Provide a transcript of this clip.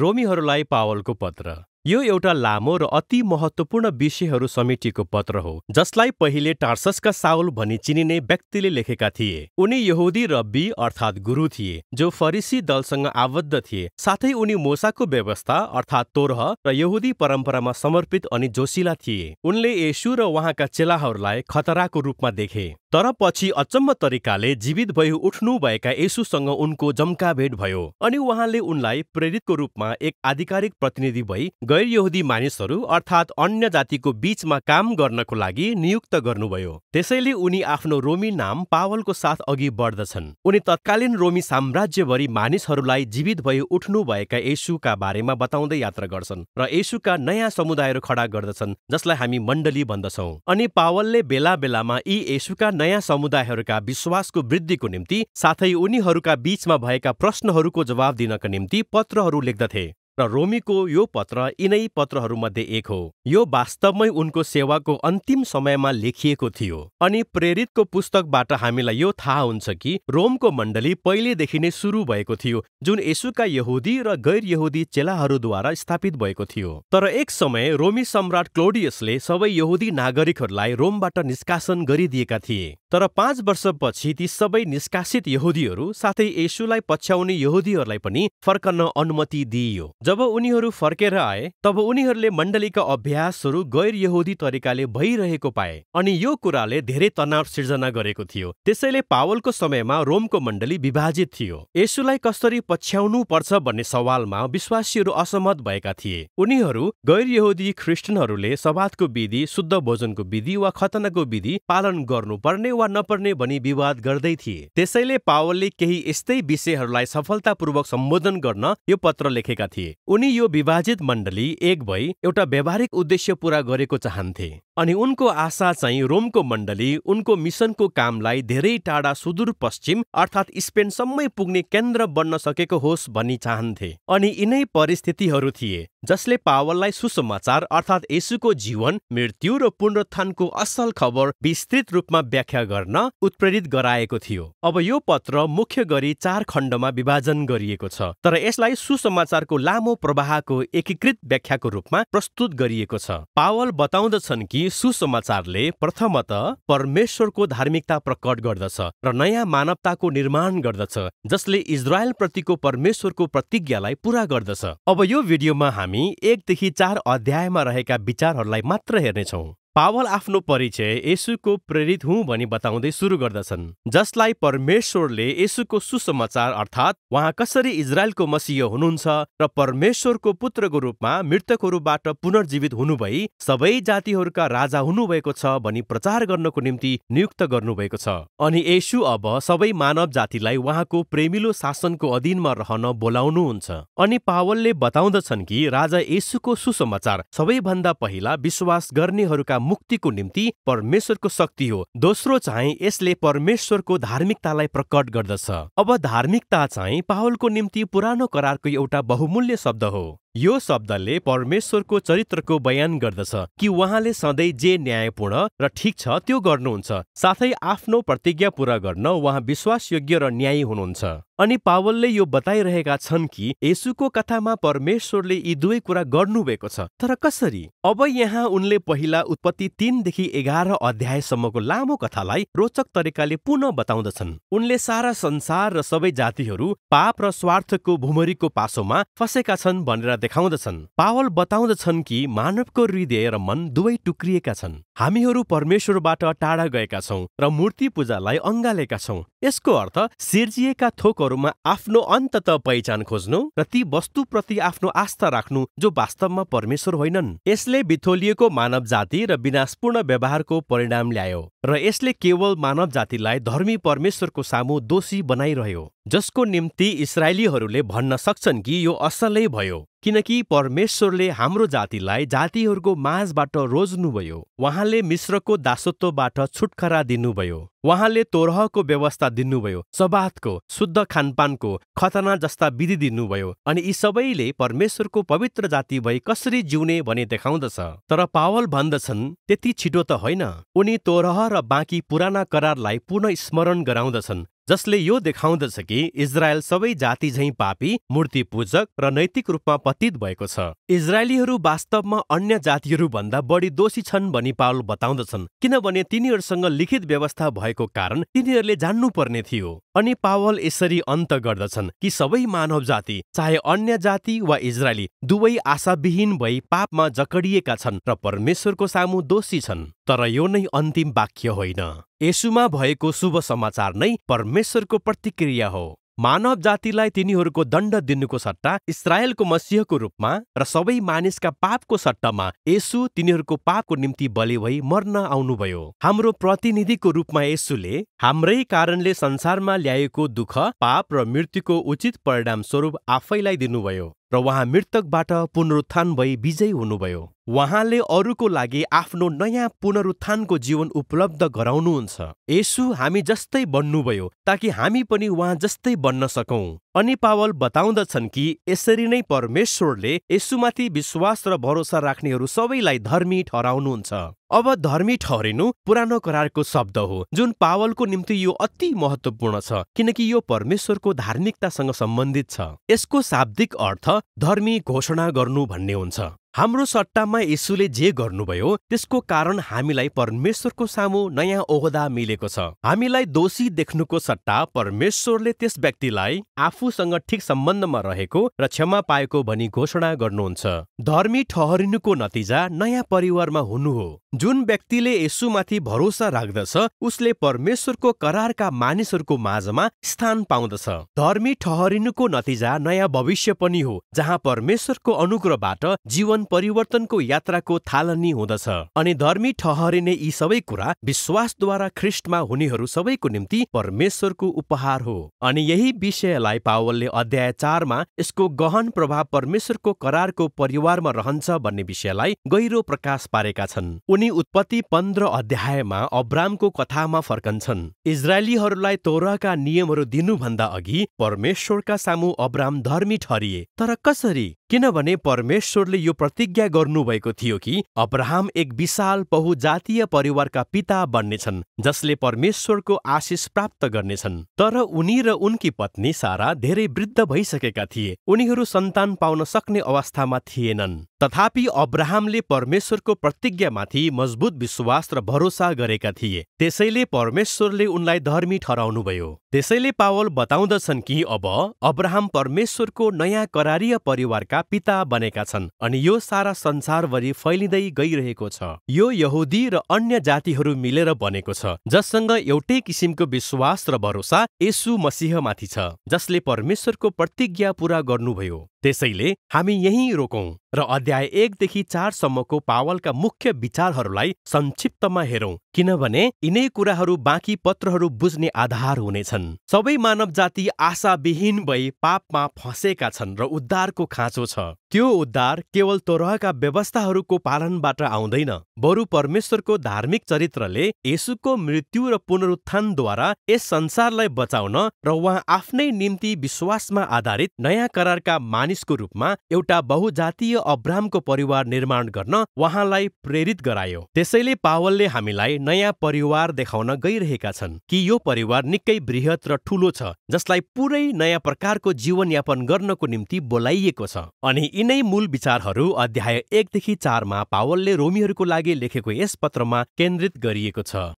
रोमीहरूलाई पावलको पत्र। यो एउटा लामो र अति महत्त्वपूर्ण विषयहरू समेटिएको पत्र हो, जसलाई पहिले टार्ससका साउल भनी चिनिने व्यक्तिले लेखेका थिए। उनी यहुदी रब्बी अर्थात् गुरु थिए, जो फरिसी दलसँग आबद्ध थिए। साथै उनी मोसाको व्यवस्था अर्थात् तोरह र यहुदी परम्परामा समर्पित अनि जोसिला थिए। उनले येशू र उहाँका चेलाहरूलाई खतराको रूपमा देखे। तर पछि अचम्म तरिकाले जीवित भई उठ्नुभएका येशूसँग उनको जम्का भेट भयो अनि उहाँले उनलाई प्रेरितको रूपमा एक आधिकारिक प्रतिनिधि भई गैर यहुदी मानिसहरू अर्थात् अन्य जातिको बीचमा काम गर्नको लागि नियुक्त गर्नुभयो। त्यसैले उनी आफ्नो रोमी नाम पावलको साथ अघि बढ्दछन्। उनी तत्कालीन रोमी साम्राज्यभरि मानिसहरूलाई जीवित भई उठ्नुभएका येशूका बारेमा बताउँदै यात्रा गर्छन् र येशूका नयाँ समुदायहरू खडा गर्दछन्, जसलाई हामी मण्डली भन्दछौँ। अनि पावलले बेला बेलामा यी येशूका नयाँ समुदायहरूका विश्वासको वृद्धिको निम्ति साथै उनीहरूका बीचमा भएका प्रश्नहरूको जवाब दिनका निम्ति पत्रहरू लेख्दथे र रोमीको यो पत्र यिनै पत्रहरूमध्ये एक हो। यो वास्तवमै उनको सेवाको अन्तिम समयमा लेखिएको थियो। अनि प्रेरितको पुस्तकबाट हामीलाई यो थाहा हुन्छ कि रोमको मण्डली पहिलेदेखि नै सुरु भएको थियो, जुन येशूका यहुदी र गैर यहुदी चेलाहरूद्वारा स्थापित भएको थियो। तर एक समय रोमी सम्राट क्लोडियसले सबै यहुदी नागरिकहरूलाई रोमबाट निष्कासन गरिदिएका थिए। तर 5 वर्षपछि ती सबै निष्कासित यहुदीहरू साथै येशूलाई पछ्याउने यहुदीहरूलाई पनि फर्कन अनुमति दिइयो। जब उनीहरू फर्केर आए, तब उनीहरूले मण्डलीका अभ्यासहरू गैर यहुदी तरिकाले भइरहेको पाए अनि यो कुराले धेरै तनाव सिर्जना गरेको थियो। त्यसैले पावलको समयमा रोमको मण्डली विभाजित थियो। येशूलाई कसरी पछ्याउनु पर्छ भन्ने सवालमा विश्वासीहरू असहमत भएका थिए। उनीहरू गैर यहुदी ख्रिस्टियनहरूले सब्बातको विधि, शुद्ध भोजनको विधि वा खतनाको विधि पालन गर्नुपर्ने वा नपर्ने भनी विवाद गर्दै थिए। त्यसैले पावलले केही यस्तै विषयहरूलाई सफलतापूर्वक सम्बोधन गर्न यो पत्र लेखेका थिए। उनी यो विभाजित मण्डली एक भई एउटा व्यावहारिक उद्देश्य पूरा गरेको चाहन्थे अनि उनको आशा चाहिँ रोमको मण्डली उनको मिसनको कामलाई धेरै टाढा सुदूरपश्चिम अर्थात् स्पेनसम्मै पुग्ने केन्द्र बन्न सकेको होस् भनी चाहन्थे। अनि यिनै परिस्थितिहरू थिए जसले पावललाई सुसमाचार अर्थात् येशूको जीवन, मृत्यु र पुनरुत्थानको असल खबर विस्तृत रूपमा व्याख्या गर्न उत्प्रेरित गराएको थियो। अब यो पत्र मुख्य गरी 4 खण्डमा विभाजन गरिएको छ, तर यसलाई सुसमाचारको लामो प्रवाहको एकीकृत व्याख्याको रूपमा प्रस्तुत गरिएको छ। पावल बताउँदछन् कि सुसमाचारले प्रथमतः परमेश्वरको धार्मिकता प्रकट गर्दछ र नयाँ मानवताको निर्माण गर्दछ, जसले इजरायल प्रतिको परमेश्वरको प्रतिज्ञालाई पूरा गर्दछ। अब यो भिडियोमा हामी 1 देखि 4 अध्यायमा रहेका विचारहरूलाई मात्र हेर्नेछौँ। पावल आफ्नो परिचय येशूको प्रेरित हुँ भनी बताउँदै सुरु गर्दछन्, जसलाई परमेश्वरले येशूको सुसमाचार अर्थात् उहाँ कसरी इजरायलको मसीह हुनुहुन्छ र परमेश्वरको पुत्रको रूपमा मृतकहरूबाट पुनर्जीवित हुनुभई सबै जातिहरूका राजा हुनुभएको छ भनी प्रचार गर्नको निम्ति नियुक्त गर्नुभएको छ। अनि येशू अब सबै मानव जातिलाई उहाँको प्रेमिलो शासनको अधीनमा रहन बोलाउनुहुन्छ। अनि पावलले बताउँदछन् कि राजा येशूको सुसमाचार सबैभन्दा पहिला विश्वास गर्नेहरूका मुक्तिको निम्ति परमेश्वरको शक्ति हो। दोस्रो चाहिँ यसले परमेश्वरको धार्मिकतालाई प्रकट गर्दछ। अब धार्मिकता चाहिँ पावलको निम्ति पुरानो करारको एउटा बहुमूल्य शब्द हो। यो शब्दले परमेश्वरको चरित्रको बयान गर्दछ कि उहाँले सधैँ जे न्यायपूर्ण र ठिक छ त्यो गर्नुहुन्छ, साथै आफ्नो प्रतिज्ञा पूरा गर्न उहाँ विश्वासयोग्य र न्यायी हुनुहुन्छ। अनि पावलले यो बताइरहेका छन् कि येशूको कथामा परमेश्वरले यी दुवै कुरा गर्नुभएको छ, तर कसरी? अब यहाँ उनले पहिला उत्पत्ति 3 देखि 11 अध्यायसम्मको लामो कथालाई रोचक तरिकाले पुनः बताउँदछन्। उनले सारा संसार र सबै जातिहरू पाप र स्वार्थको भुमरीको पासोमा फसेका छन् भनेर देखाउँदछन्। पावल बताउँदछन् कि मानवको हृदय र मन दुवै टुक्रिएका छन्। हामीहरू परमेश्वरबाट टाढा गएका छौं र मूर्ति पूजालाई अँगालेका छौं। यसको अर्थ सिर्जिएका थोकहरूमा आफ्नो अन्ततः पहिचान खोज्नु र ती वस्तुप्रति आफ्नो आस्था राख्नु जो वास्तवमा परमेश्वर होइनन्। यसले बिथोलिएको मानव जाति र विनाशपूर्ण व्यवहारको परिणाम ल्यायो र यसले केवल मानव जातिलाई धर्मी परमेश्वरको सामु दोषी बनाइरह्यो, जसको निम्ति इस्राएलीहरूले भन्न सक्छन् कि यो असलै भयो, किनकि परमेश्वरले हाम्रो जातिलाई जातिहरूको माझबाट रोज्नुभयो। उहाँले मिश्रको दासत्वबाट छुटकारा दिनुभयो। उहाँले तोरहको व्यवस्था दिनुभयो, सब्बातको, शुद्ध खानपानको, खतना जस्ता विधि दिनुभयो अनि यी सबैले परमेश्वरको पवित्र जाति भई कसरी जिउने भनी देखाउँदछ। तर पावल भन्दछन् त्यति छिटो त होइन। उनी तोरह र बाँकी पुराना करारलाई पुनः स्मरण गराउँदछन्, जसले यो देखाउँदछ कि इजरायल सबै जाति झैं पापी, मूर्ति पूजक र नैतिक रूपमा पतित भएको छ। इजरायलीहरू वास्तवमा अन्य जातिहरूभन्दा बढी दोषी छन् भनी पावल बताउँदछन्, किनभने तिनीहरूसँग लिखित व्यवस्था भएको कारण तिनीहरूले जान्नुपर्ने थियो। अनि पावल यसरी अन्त गर्दछन् कि सबै मानव जाति, चाहे अन्य जाति वा इजरायली, दुवै आशाविहीन भई पापमा जकडिएका छन् र परमेश्वरको सामु दोषी छन्। तर यो नै अन्तिम वाक्य होइन। येशूमा भएको शुभ समाचार नै परमेश्वरको प्रतिक्रिया हो। मानव जातिलाई तिनीहरूको दण्ड दिनुको सट्टा इस्राएलको मसीहको रूपमा र सबै मानिसका पापको सट्टामा येशू तिनीहरूको पापको निम्ति बलि भई मर्न आउनुभयो। हाम्रो प्रतिनिधिको रूपमा येशूले हाम्रै कारणले संसारमा ल्याएको दुःख, पाप र मृत्युको उचित परिणाम स्वरूप आफैलाई दिनुभयो र उहाँ मृतकबाट पुनरुत्थान भई विजयी हुनुभयो। उहाँले अरूको लागि आफ्नो नयाँ पुनरुत्थानको जीवन उपलब्ध गराउनुहुन्छ। येशू हामी जस्तै बन्नुभयो ताकि हामी पनि उहाँ जस्तै बन्न सकौं। अनि पावल बताउँदछन् कि यसरी नै परमेश्वरले येशूमाथि विश्वास र भरोसा राख्नेहरू सबैलाई धर्मी ठहराउनुहुन्छ। अब धर्मी ठहरिनु पुरानो करारको शब्द हो, जुन पावलको निम्ति यो अति महत्त्वपूर्ण छ, किनकि यो परमेश्वरको धार्मिकतासँग सम्बन्धित छ। यसको शाब्दिक अर्थ धर्मी घोषणा गर्नु भन्ने हुन्छ। हाम्रो सट्टामा येशूले जे गर्नुभयो त्यसको कारण हामीलाई परमेश्वरको सामु नयाँ ओहदा मिलेको छ। हामीलाई दोषी देख्नुको सट्टा परमेश्वरले त्यस व्यक्तिलाई आफूसँग ठिक सम्बन्धमा रहेको र क्षमा पाएको भनी घोषणा गर्नुहुन्छ। धर्मी ठहरिनुको नतिजा नयाँ परिवारमा हुनु हो। जुन व्यक्तिले येशूमाथि भरोसा राख्दछ उसले परमेश्वरको करारका मानिसहरूको माझमा स्थान पाउँदछ। धर्मी ठहरिनुको नतिजा नयाँ भविष्य पनि हो, जहाँ परमेश्वरको अनुग्रहबाट जीवन परिवर्तनको यात्राको थालनी हुँदछ। अनि धर्मी ठहरिने यी सबै कुरा विश्वासद्वारा ख्रिस्टमा हुनेहरू सबैको निम्ति परमेश्वरको उपहार हो। अनि यही विषयलाई पावलले अध्याय 4 मा यसको गहन प्रभाव परमेश्वरको करारको परिवारमा रहन्छ भन्ने विषयलाई गहिरो प्रकाश पारेका छन्। उनी उत्पत्ति 15 अध्यायमा अब्रामको कथामा फर्कन्छन्। इजरायलीहरूलाई तोराका नियमहरू दिनुभन्दा अघि परमेश्वरका सामु अब्राम धर्मी ठहरिए। तर कसरी? किनभने परमेश्वरले यो प्रतिज्ञा गर्नुभएको थियो कि अब्राहम एक विशाल बहुजातीय परिवारका पिता बन्नेछन्, जसले परमेश्वरको आशिष प्राप्त गर्नेछन्। तर उनी र उनकी पत्नी सारा धेरै वृद्ध भइसकेका थिए। उनीहरू सन्तान पाउन सक्ने अवस्थामा थिएनन्। तथापि अब्राहमले परमेश्वरको प्रतिज्ञामाथि मजबुत विश्वास र भरोसा गरेका थिए। त्यसैले परमेश्वरले उनलाई धर्मी ठहराउनुभयो। त्यसैले पावल बताउँदछन् कि अब अब्राहम परमेश्वरको नयाँ करारीय परिवारका पिता बनेका छन् अनि यो सारा संसारभरि फैलिँदै गइरहेको छ। यो यहुदी र अन्य जातिहरू मिलेर बनेको छ, जससँग एउटै किसिमको विश्वास र भरोसा येशू मसीहमाथि छ, जसले परमेश्वरको प्रतिज्ञा पूरा गर्नुभयो। त्यसैले हामी यहीँ रोकौं र अध्याय 1 देखि 4 सम्मको पावलका मुख्य विचारहरूलाई संक्षिप्तमा हेरौं, किनभने यिनै कुराहरू बाँकी पत्रहरू बुझ्ने आधार हुनेछन्। सबै मानव जाति आशाविहीन भई पापमा फँसेका छन् र उद्धारको खाँचो छ। त्यो उद्धार केवल तोराहका व्यवस्थाहरूको पालनबाट आउँदैन, बरु परमेश्वरको धार्मिक चरित्रले येशूको मृत्यु र पुनरुत्थानद्वारा यस संसारलाई बचाउन र उहाँ आफ्नै निम्ति विश्वासमा आधारित नयाँ करारका मानिसको रूपमा एउटा बहुजातीय अब्रामको परिवार निर्माण गर्न उहाँलाई प्रेरित गरायो। त्यसैले पावलले हामीलाई नयाँ परिवार देखाउन गइरहेका छन् कि यो परिवार निकै बृहत र ठूलो छ, जसलाई पुरै नयाँ प्रकारको जीवनयापन गर्नको निम्ति बोलाइएको छ। अनि यिनै मूल विचारहरू अध्याय 1 देखि 4 मा पावलले रोमीहरूको लागि लेखेको यस पत्रमा केन्द्रित गरिएको छ।